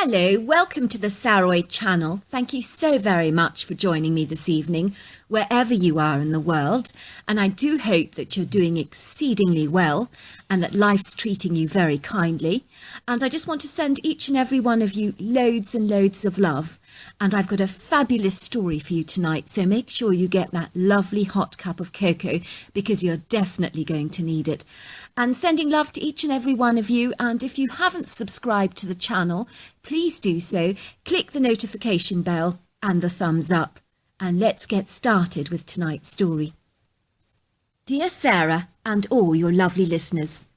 Hello, welcome to the Saroy channel. Thank you so very much for joining me this evening, wherever you are in the world. And I do hope that you're doing exceedingly well and that life's treating you very kindly. And I just want to send each and every one of you loads and loads of love. And I've got a fabulous story for you tonight, so make sure you get that lovely hot cup of cocoa because you're definitely going to need it. And sending love to each and every one of you, and if you haven't subscribed to the channel, please do so. Click the notification bell and the thumbs up. And let's get started with tonight's story. Dear Sarah and all your lovely listeners,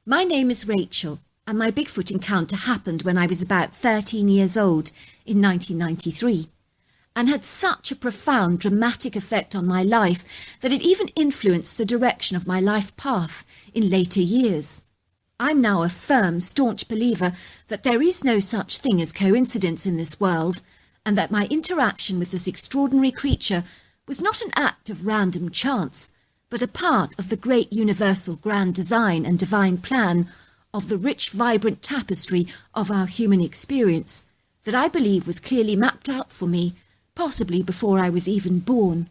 my name is Rachel, and my Bigfoot encounter happened when I was about 13 years old in 1993, and had such a profound dramatic effect on my life that it even influenced the direction of my life path in later years. I'm now a firm, staunch believer that there is no such thing as coincidence in this world, and that my interaction with this extraordinary creature was not an act of random chance, but a part of the great universal grand design and divine plan of the rich, vibrant tapestry of our human experience that I believe was clearly mapped out for me, possibly before I was even born.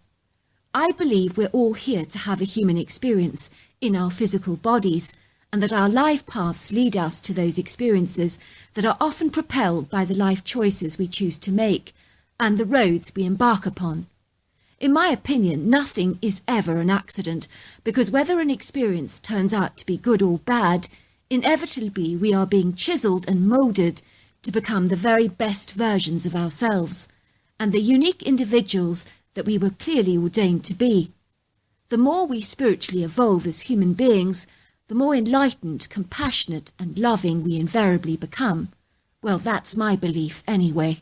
I believe we're all here to have a human experience in our physical bodies, and that our life paths lead us to those experiences that are often propelled by the life choices we choose to make and the roads we embark upon. In my opinion, nothing is ever an accident, because whether an experience turns out to be good or bad, inevitably we are being chiselled and moulded to become the very best versions of ourselves, and the unique individuals that we were clearly ordained to be. The more we spiritually evolve as human beings, the more enlightened, compassionate and loving we invariably become. Well, that's my belief anyway.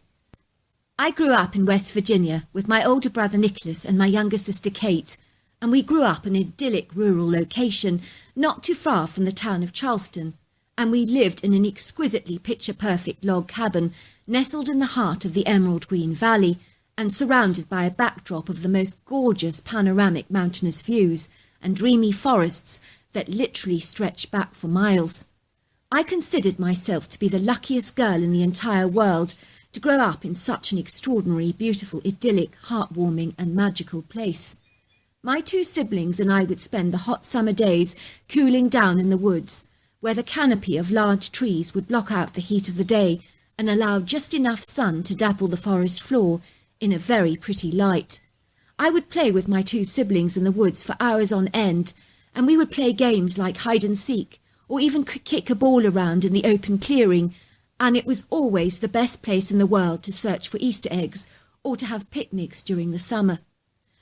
I grew up in West Virginia with my older brother Nicholas and my younger sister Kate, and we grew up in an idyllic rural location not too far from the town of Charleston, and we lived in an exquisitely picture-perfect log cabin nestled in the heart of the emerald green valley and surrounded by a backdrop of the most gorgeous panoramic mountainous views and dreamy forests that literally stretched back for miles. I considered myself to be the luckiest girl in the entire world to grow up in such an extraordinary, beautiful, idyllic, heartwarming and magical place. My two siblings and I would spend the hot summer days cooling down in the woods, where the canopy of large trees would block out the heat of the day and allow just enough sun to dapple the forest floor in a very pretty light. I would play with my two siblings in the woods for hours on end, and we would play games like hide and seek, or even kick a ball around in the open clearing, and it was always the best place in the world to search for Easter eggs or to have picnics during the summer.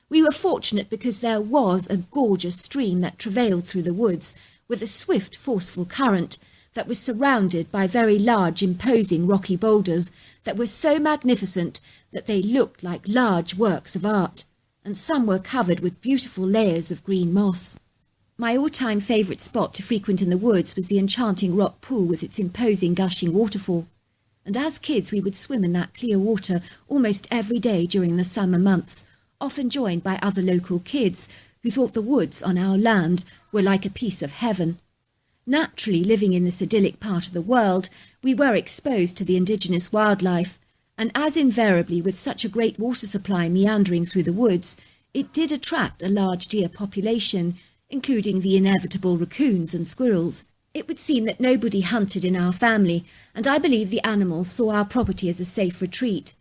We were fortunate because there was a gorgeous stream that travailed through the woods with a swift, forceful current that was surrounded by very large, imposing rocky boulders that were so magnificent that they looked like large works of art, and some were covered with beautiful layers of green moss. My all-time favourite spot to frequent in the woods was the enchanting rock pool with its imposing gushing waterfall, and as kids we would swim in that clear water almost every day during the summer months, often joined by other local kids who thought the woods on our land were like a piece of heaven. Naturally, living in this idyllic part of the world, we were exposed to the indigenous wildlife, and as invariably with such a great water supply meandering through the woods, it did attract a large deer population, including the inevitable raccoons and squirrels. It would seem that nobody hunted in our family, and I believe the animals saw our property as a safe retreat.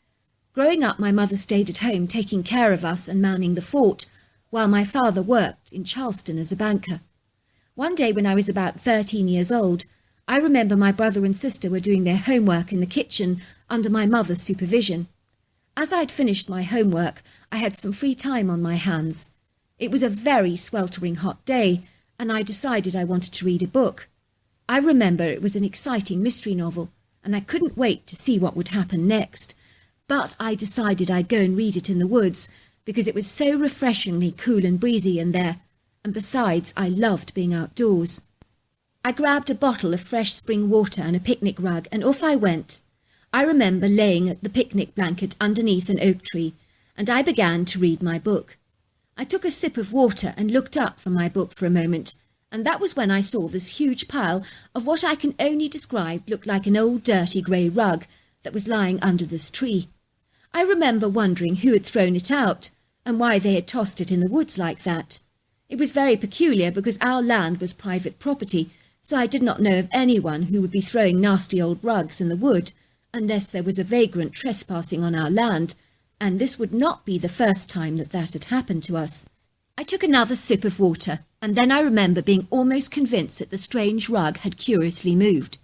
Growing up, my mother stayed at home taking care of us and manning the fort, while my father worked in Charleston as a banker. One day when I was about 13 years old, I remember my brother and sister were doing their homework in the kitchen under my mother's supervision. As I'd finished my homework, I had some free time on my hands. It was a very sweltering hot day, and I decided I wanted to read a book. I remember it was an exciting mystery novel, and I couldn't wait to see what would happen next. But I decided I'd go and read it in the woods, because it was so refreshingly cool and breezy in there, and besides, I loved being outdoors. I grabbed a bottle of fresh spring water and a picnic rug, and off I went. I remember laying the picnic blanket underneath an oak tree, and I began to read my book. I took a sip of water and looked up from my book for a moment, and that was when I saw this huge pile of what I can only describe looked like an old dirty grey rug that was lying under this tree. I remember wondering who had thrown it out and why they had tossed it in the woods like that. It was very peculiar because our land was private property, so I did not know of anyone who would be throwing nasty old rugs in the wood unless there was a vagrant trespassing on our land, and this would not be the first time that had happened to us. I took another sip of water, and then I remember being almost convinced that the strange rug had curiously moved.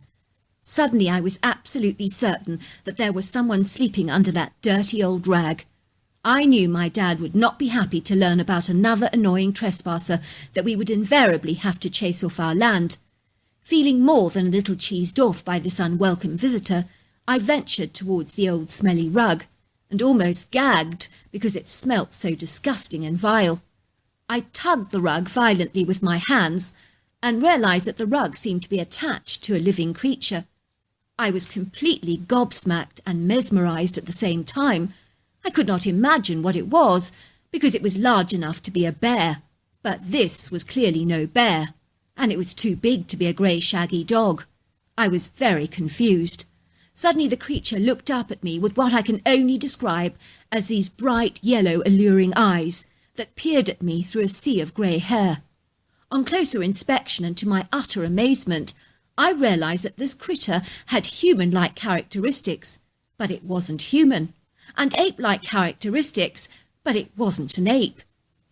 Suddenly I was absolutely certain that there was someone sleeping under that dirty old rag. I knew my dad would not be happy to learn about another annoying trespasser that we would invariably have to chase off our land. Feeling more than a little cheesed off by this unwelcome visitor, I ventured towards the old smelly rug, and almost gagged because it smelt so disgusting and vile. I tugged the rug violently with my hands and realised that the rug seemed to be attached to a living creature. I was completely gobsmacked and mesmerised at the same time. I could not imagine what it was, because it was large enough to be a bear, but this was clearly no bear, and it was too big to be a grey shaggy dog. I was very confused. Suddenly the creature looked up at me with what I can only describe as these bright yellow alluring eyes that peered at me through a sea of grey hair. On closer inspection, and to my utter amazement, I realised that this critter had human-like characteristics, but it wasn't human, and ape-like characteristics, but it wasn't an ape.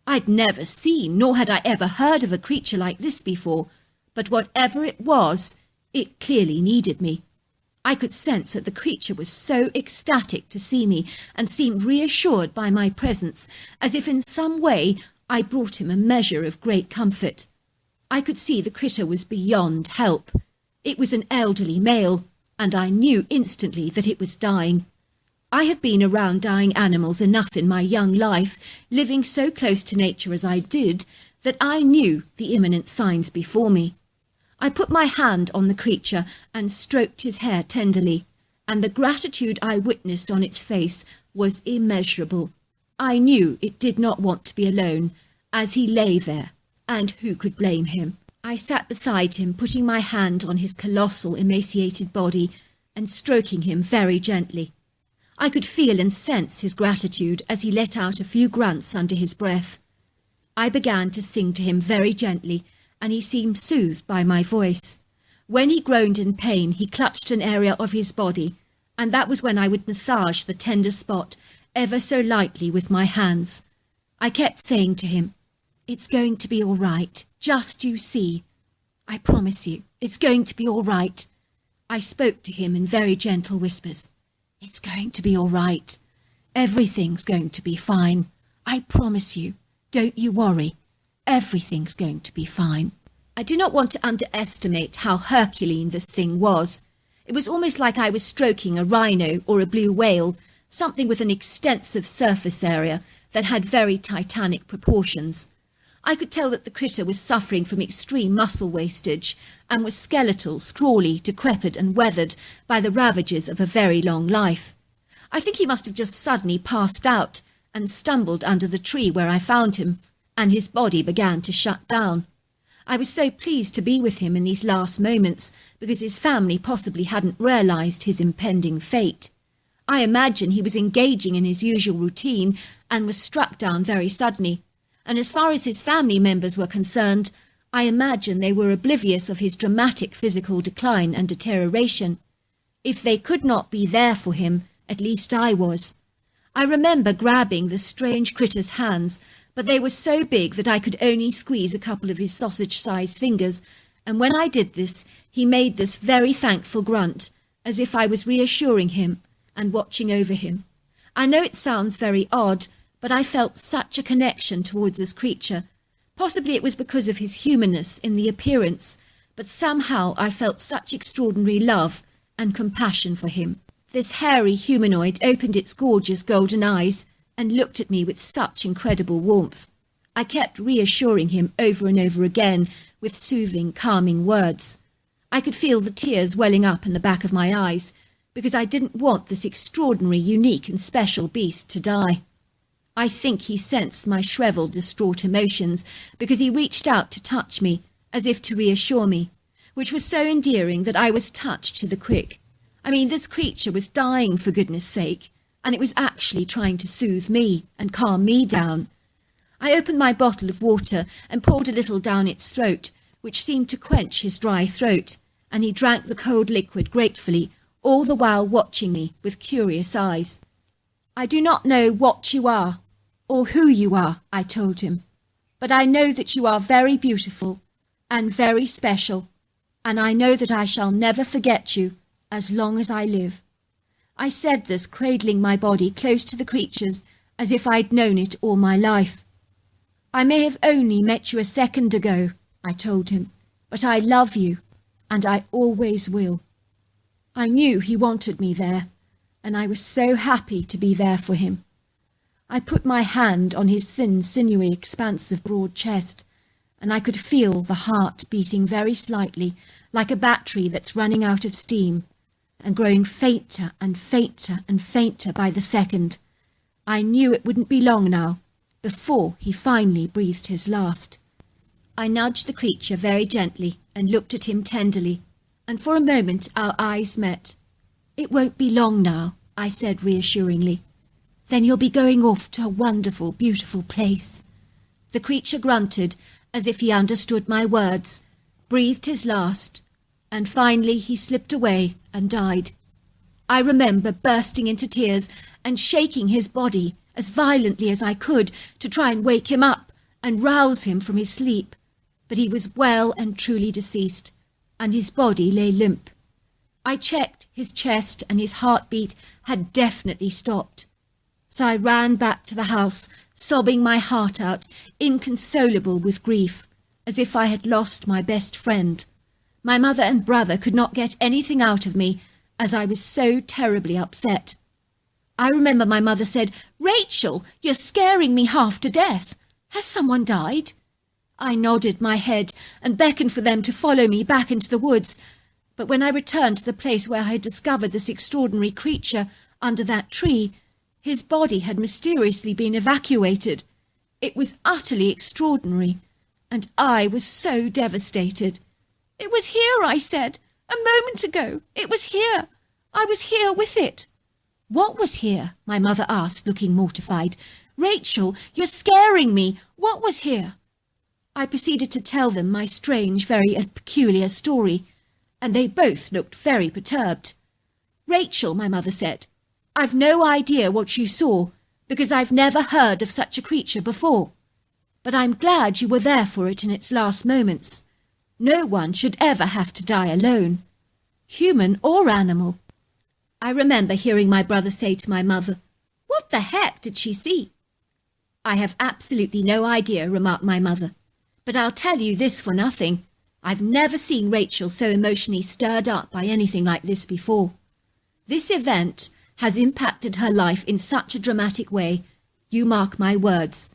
I'd never seen, nor had I ever heard of a creature like this before, but whatever it was, it clearly needed me. I could sense that the creature was so ecstatic to see me and seemed reassured by my presence, as if in some way I brought him a measure of great comfort. I could see the critter was beyond help. It was an elderly male, and I knew instantly that it was dying. I have been around dying animals enough in my young life, living so close to nature as I did, that I knew the imminent signs before me. I put my hand on the creature and stroked his hair tenderly, and the gratitude I witnessed on its face was immeasurable. I knew it did not want to be alone, as he lay there, and who could blame him? I sat beside him, putting my hand on his colossal, emaciated body and stroking him very gently. I could feel and sense his gratitude as he let out a few grunts under his breath. I began to sing to him very gently, and he seemed soothed by my voice. When he groaned in pain, he clutched an area of his body, and that was when I would massage the tender spot ever so lightly with my hands. I kept saying to him, "It's going to be all right, just you see. I promise you, it's going to be all right." I spoke to him in very gentle whispers. "It's going to be all right. Everything's going to be fine. I promise you. Don't you worry. Everything's going to be fine." I do not want to underestimate how Herculean this thing was. It was almost like I was stroking a rhino or a blue whale, something with an extensive surface area that had very titanic proportions. I could tell that the critter was suffering from extreme muscle wastage and was skeletal, scrawly, decrepit and weathered by the ravages of a very long life. I think he must have just suddenly passed out and stumbled under the tree where I found him, and his body began to shut down. I was so pleased to be with him in these last moments because his family possibly hadn't realised his impending fate. I imagine he was engaging in his usual routine and was struck down very suddenly, and as far as his family members were concerned, I imagine they were oblivious of his dramatic physical decline and deterioration. If they could not be there for him, at least I was. I remember grabbing the strange critter's hands, but they were so big that I could only squeeze a couple of his sausage-sized fingers, and when I did this, he made this very thankful grunt, as if I was reassuring him and watching over him. I know it sounds very odd, but I felt such a connection towards this creature. Possibly it was because of his humanness in the appearance, but somehow I felt such extraordinary love and compassion for him. This hairy humanoid opened its gorgeous golden eyes and looked at me with such incredible warmth. I kept reassuring him over and over again with soothing, calming words. I could feel the tears welling up in the back of my eyes, because I didn't want this extraordinary, unique and special beast to die. I think he sensed my shriveled, distraught emotions, because he reached out to touch me, as if to reassure me, which was so endearing that I was touched to the quick. I mean, this creature was dying for goodness sake, and it was actually trying to soothe me and calm me down. I opened my bottle of water and poured a little down its throat, which seemed to quench his dry throat, and he drank the cold liquid gratefully, all the while watching me with curious eyes. I do not know what you are, or who you are, I told him, but I know that you are very beautiful and very special, and I know that I shall never forget you as long as I live. I said this, cradling my body close to the creature's as if I'd known it all my life. I may have only met you a second ago, I told him, but I love you, and I always will. I knew he wanted me there, and I was so happy to be there for him. I put my hand on his thin, sinewy expanse of broad chest, and I could feel the heart beating very slightly, like a battery that's running out of steam, and growing fainter and fainter and fainter by the second. I knew it wouldn't be long now, before he finally breathed his last. I nudged the creature very gently and looked at him tenderly, and for a moment our eyes met. "It won't be long now," I said reassuringly. "Then you'll be going off to a wonderful, beautiful place." The creature grunted as if he understood my words, breathed his last, and finally he slipped away and died. I remember bursting into tears and shaking his body as violently as I could to try and wake him up and rouse him from his sleep, but he was well and truly deceased, and his body lay limp. I checked his chest, and his heartbeat had definitely stopped. So I ran back to the house, sobbing my heart out, inconsolable with grief, as if I had lost my best friend. My mother and brother could not get anything out of me, as I was so terribly upset. I remember my mother said, "Rachel, you're scaring me half to death. Has someone died?" I nodded my head and beckoned for them to follow me back into the woods, but when I returned to the place where I had discovered this extraordinary creature under that tree, his body had mysteriously been evacuated. It was utterly extraordinary, and I was so devastated. "It was here," I said. "A moment ago. It was here. I was here with it." "What was here?" my mother asked, looking mortified. "Rachel, you're scaring me. What was here?" I proceeded to tell them my strange, very peculiar story, and they both looked very perturbed. "Rachel," my mother said, "I've no idea what you saw, because I've never heard of such a creature before. But I'm glad you were there for it in its last moments. No one should ever have to die alone, human or animal." I remember hearing my brother say to my mother, "What the heck did she see?" "I have absolutely no idea," remarked my mother. "But I'll tell you this for nothing. I've never seen Rachel so emotionally stirred up by anything like this before. This event has impacted her life in such a dramatic way. You mark my words."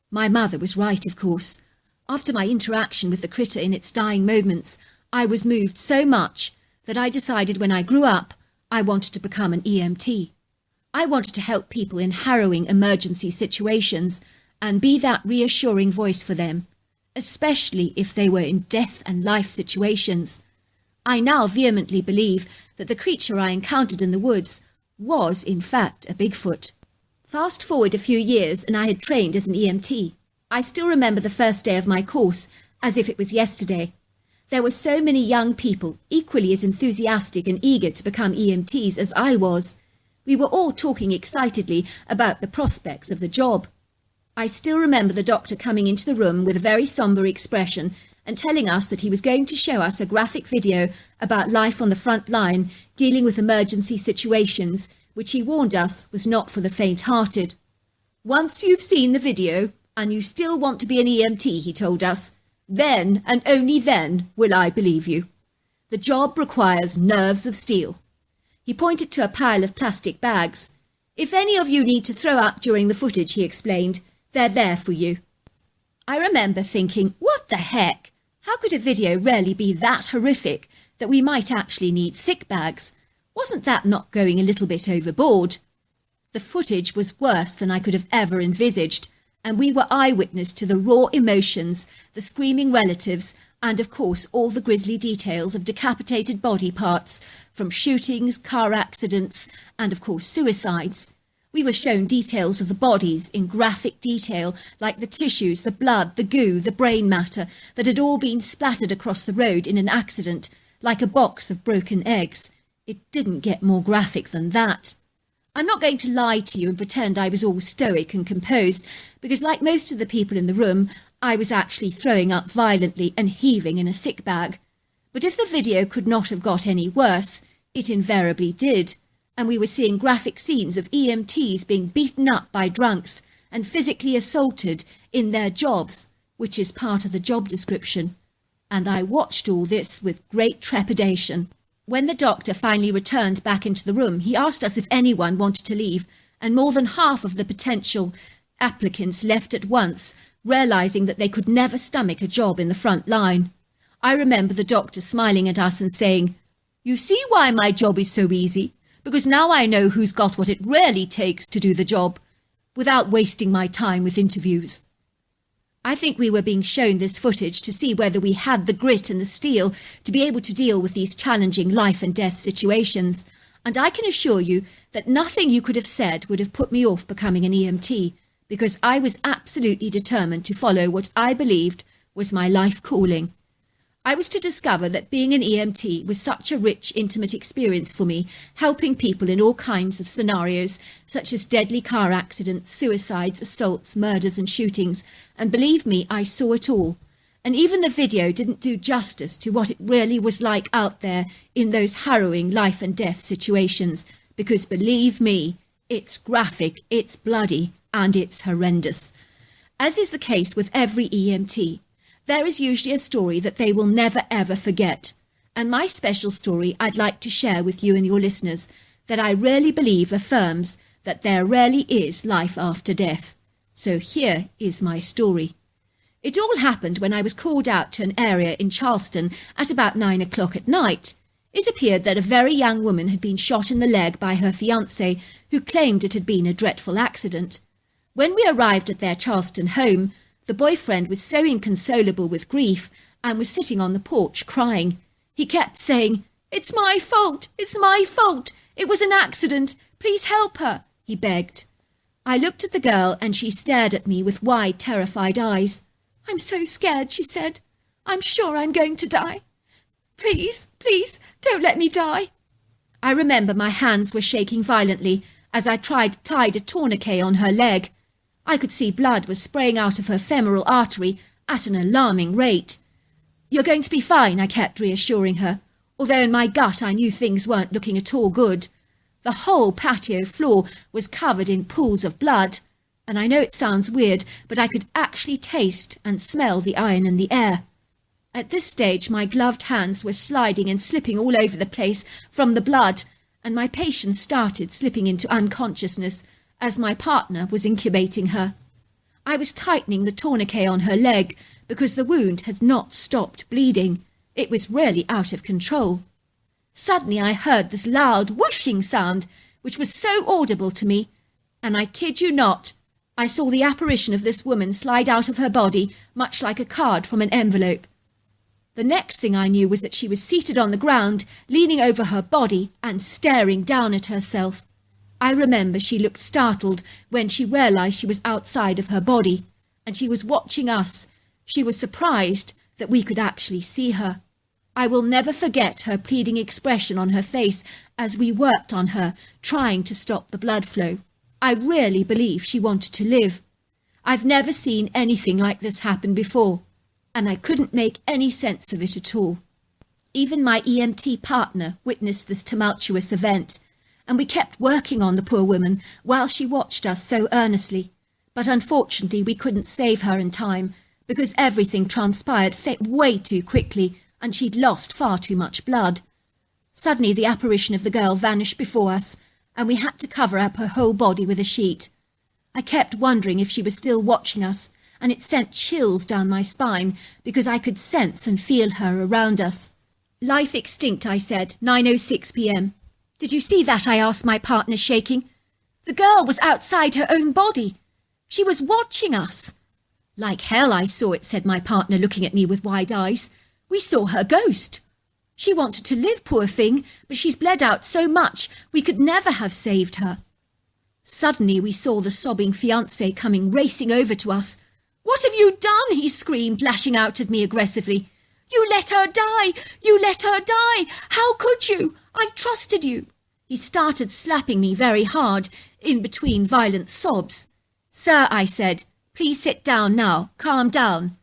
My mother was right, of course. After my interaction with the critter in its dying moments, I was moved so much that I decided when I grew up, I wanted to become an EMT. I wanted to help people in harrowing emergency situations and be that reassuring voice for them, especially if they were in death and life situations. I now vehemently believe that the creature I encountered in the woods was, in fact, a Bigfoot. Fast forward a few years and I had trained as an EMT. I still remember the first day of my course as if it was yesterday. There were so many young people, equally as enthusiastic and eager to become EMTs as I was. We were all talking excitedly about the prospects of the job. I still remember the doctor coming into the room with a very sombre expression and telling us that he was going to show us a graphic video about life on the front line dealing with emergency situations, which he warned us was not for the faint-hearted. "Once you've seen the video, and you still want to be an EMT," he told us, "then and only then will I believe you. The job requires nerves of steel." He pointed to a pile of plastic bags. "If any of you need to throw up during the footage," he explained, "they're there for you." I remember thinking, what the heck? How could a video really be that horrific that we might actually need sick bags? Wasn't that not going a little bit overboard? The footage was worse than I could have ever envisaged, and we were eyewitness to the raw emotions, the screaming relatives, and of course all the grisly details of decapitated body parts from shootings, car accidents, and of course suicides. We were shown details of the bodies in graphic detail, like the tissues, the blood, the goo, the brain matter, that had all been splattered across the road in an accident, like a box of broken eggs. It didn't get more graphic than that. I'm not going to lie to you and pretend I was all stoic and composed, because like most of the people in the room, I was actually throwing up violently and heaving in a sick bag. But if the video could not have got any worse, it invariably did. And we were seeing graphic scenes of EMTs being beaten up by drunks and physically assaulted in their jobs, which is part of the job description. And I watched all this with great trepidation. When the doctor finally returned back into the room, he asked us if anyone wanted to leave, and more than half of the potential applicants left at once, realising that they could never stomach a job in the front line. I remember the doctor smiling at us and saying, "You see why my job is so easy? Because now I know who's got what it really takes to do the job, without wasting my time with interviews." I think we were being shown this footage to see whether we had the grit and the steel to be able to deal with these challenging life and death situations, and I can assure you that nothing you could have said would have put me off becoming an EMT, because I was absolutely determined to follow what I believed was my life calling. I was to discover that being an EMT was such a rich, intimate experience for me, helping people in all kinds of scenarios, such as deadly car accidents, suicides, assaults, murders and shootings, and believe me, I saw it all. And even the video didn't do justice to what it really was like out there in those harrowing life and death situations, because believe me, it's graphic, it's bloody, and it's horrendous. As is the case with every EMT, there is usually a story that they will never ever forget. And my special story I'd like to share with you and your listeners that I really believe affirms that there really is life after death. So here is my story. It all happened when I was called out to an area in Charleston at about 9 o'clock at night. It appeared that a very young woman had been shot in the leg by her fiancé, who claimed it had been a dreadful accident. When we arrived at their Charleston home, the boyfriend was so inconsolable with grief and was sitting on the porch crying. He kept saying, "It's my fault, it's my fault, it was an accident, please help her," he begged. I looked at the girl and she stared at me with wide, terrified eyes. "I'm so scared," she said. "I'm sure I'm going to die. Please, please, don't let me die." I remember my hands were shaking violently as I tied a tourniquet on her leg. I could see blood was spraying out of her femoral artery at an alarming rate. "You're going to be fine," I kept reassuring her, although in my gut I knew things weren't looking at all good. The whole patio floor was covered in pools of blood, and I know it sounds weird, but I could actually taste and smell the iron in the air. At this stage my gloved hands were sliding and slipping all over the place from the blood, and my patient started slipping into unconsciousness as my partner was incubating her. I was tightening the tourniquet on her leg because the wound had not stopped bleeding. It was really out of control. Suddenly I heard this loud whooshing sound, which was so audible to me, and I kid you not, I saw the apparition of this woman slide out of her body, much like a card from an envelope. The next thing I knew was that she was seated on the ground, leaning over her body and staring down at herself. I remember she looked startled when she realised she was outside of her body, and she was watching us. She was surprised that we could actually see her. I will never forget her pleading expression on her face as we worked on her, trying to stop the blood flow. I really believe she wanted to live. I've never seen anything like this happen before, and I couldn't make any sense of it at all. Even my EMT partner witnessed this tumultuous event, and we kept working on the poor woman while she watched us so earnestly. But unfortunately we couldn't save her in time, because everything transpired way too quickly and she'd lost far too much blood. Suddenly the apparition of the girl vanished before us, and we had to cover up her whole body with a sheet. I kept wondering if she was still watching us, and it sent chills down my spine because I could sense and feel her around us. "Life extinct," I said, 9:06 p.m. "Did you see that?" I asked my partner, shaking. "The girl was outside her own body. She was watching us." "Like hell I saw it," said my partner, looking at me with wide eyes. We saw her ghost. She wanted to live, poor thing, but she's bled out so much we could never have saved her. Suddenly we saw the sobbing fiancé coming racing over to us. What have you done? He screamed, lashing out at me aggressively. You let her die! You let her die! How could you? I trusted you. He started slapping me very hard, in between violent sobs. Sir, I said, please sit down now. Calm down.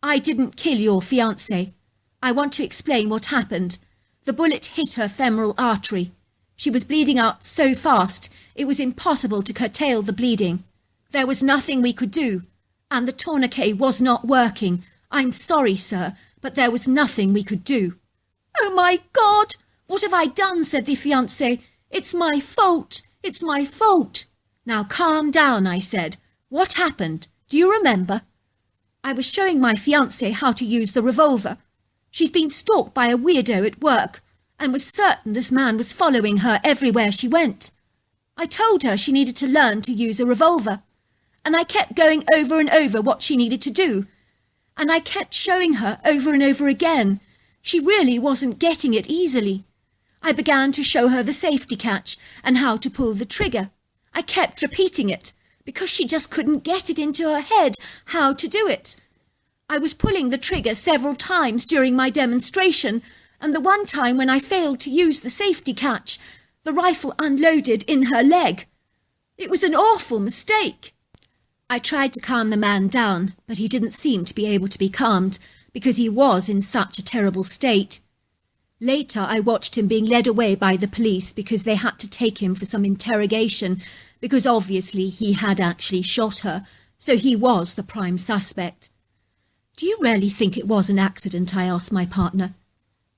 I didn't kill your fiancé. I want to explain what happened. The bullet hit her femoral artery. She was bleeding out so fast, it was impossible to curtail the bleeding. There was nothing we could do, and the tourniquet was not working. I'm sorry, sir, but there was nothing we could do. Oh, my God! What have I done? Said the fiancé. It's my fault. It's my fault. Now calm down, I said. What happened? Do you remember? I was showing my fiancé how to use the revolver. She's been stalked by a weirdo at work and was certain this man was following her everywhere she went. I told her she needed to learn to use a revolver, and I kept going over and over what she needed to do, and I kept showing her over and over again. She really wasn't getting it easily. I began to show her the safety catch and how to pull the trigger. I kept repeating it because she just couldn't get it into her head how to do it. I was pulling the trigger several times during my demonstration, and the one time when I failed to use the safety catch, the rifle unloaded in her leg. It was an awful mistake. I tried to calm the man down, but he didn't seem to be able to be calmed because he was in such a terrible state. Later, I watched him being led away by the police because they had to take him for some interrogation because obviously he had actually shot her, so he was the prime suspect. Do you really think it was an accident? I asked my partner.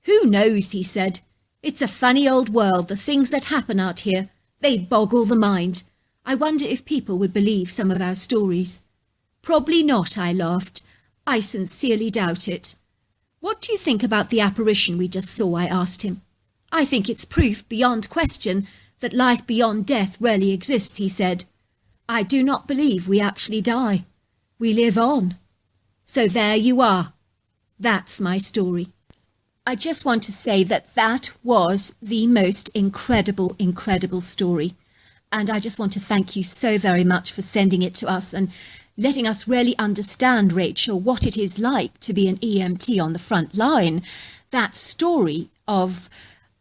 Who knows, he said. It's a funny old world, the things that happen out here. They boggle the mind. I wonder if people would believe some of our stories. Probably not, I laughed. I sincerely doubt it. What do you think about the apparition we just saw? I asked him. I think it's proof beyond question that life beyond death really exists, he said. I do not believe we actually die. We live on. So there you are. That's my story. I just want to say that was the most incredible, incredible story. And I just want to thank you so very much for sending it to us and letting us really understand, Rachel, what it is like to be an EMT on the front line. That story of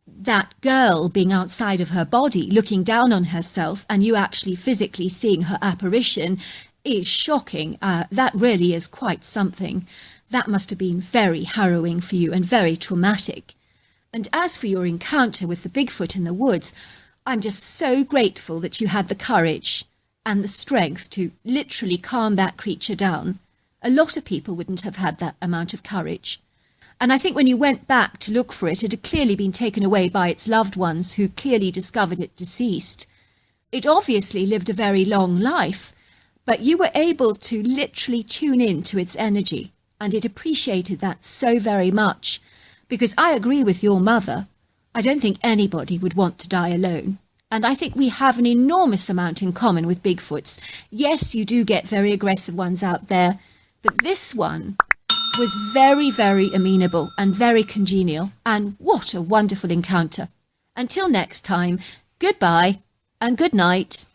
that girl being outside of her body, looking down on herself, and you actually physically seeing her apparition is shocking. That really is quite something. That must have been very harrowing for you and very traumatic. And as for your encounter with the Bigfoot in the woods, I'm just so grateful that you had the courage and the strength to literally calm that creature down. A lot of people wouldn't have had that amount of courage. And I think when you went back to look for it, it had clearly been taken away by its loved ones who clearly discovered it deceased. It obviously lived a very long life, but you were able to literally tune in to its energy, and it appreciated that so very much, because I agree with your mother. I don't think anybody would want to die alone. And I think we have an enormous amount in common with Bigfoots. Yes, you do get very aggressive ones out there, but this one was very, very amenable and very congenial. And what a wonderful encounter. Until next time, goodbye and good night.